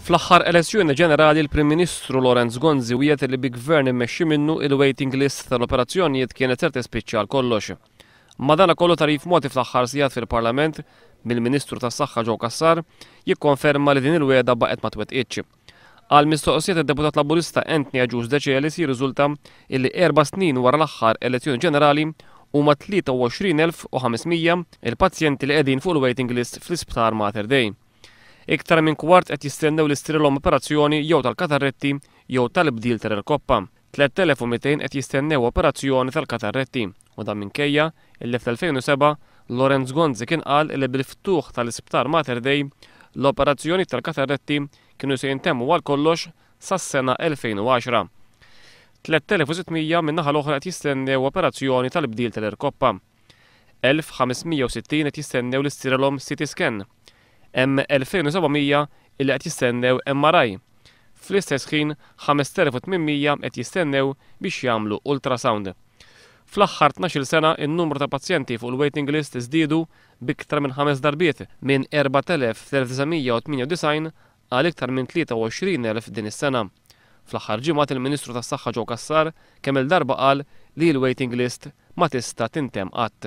Fl-aħħar elezzjoni ġenerali l-Prim Ministru Lorenz Gonzi wiegħed li bi gvern immexxi minnu il-waiting list tal-operazzjonijiet kienet ser tispiċċa għal kollox. Madankollu tarif moti fl-aħħar sigħat fil-Parlament mill-Ministru tas-Saħħa Joe Cassar jikkonferma li din il-wiegħda baqgħet ma twettqitx. Għal mistoqsijiet id-deputat Laburista Anthony Agius Decelis jirriżulta illi 4 snin wara l-aħħar elezzjoni ġenerali huma 23,500 il-pazjenti li qegħdin fuq il-waiting list fl-Isptar Mater Dei. Iktar minn kwart qed jistennew li stililhom operazzjoni jew tal-katarretti jew tal-bdil tal-koppa. 3200 qed jistennew operazzjoni tal-katarretti u dan minkejja illi fl-2007 Lorenz Gonzi kien qal li bil-ftuħ tal-Isptar Mater Dei l-operazzjoni tal-katarretti kienu se jintemmu għal kollox sas-sena 2010. 3600 min-naħa l-oħra qed jistennew operazzjoni tal-bdil tal-irkoppa. 1560 qed jistennew li stililhom CT scan. Hemm 2700 illi qed jistennew MRI. Fl-istess ħin 5800 qed jistennew biex jagħmlu ultrasound. Fl-aħħar 12 sena in-numru ta' pazjenti fuq il-waiting list iżdiedu b'iktar minn 5 darbiet minn 4998 għal iktar minn 23,000 din is-sena. Fl-aħħar ġimgħat il-Ministru tas-Saħħa Joe Cassar kemm il-darba qal li l-waiting list ma tista' tintemm qatt.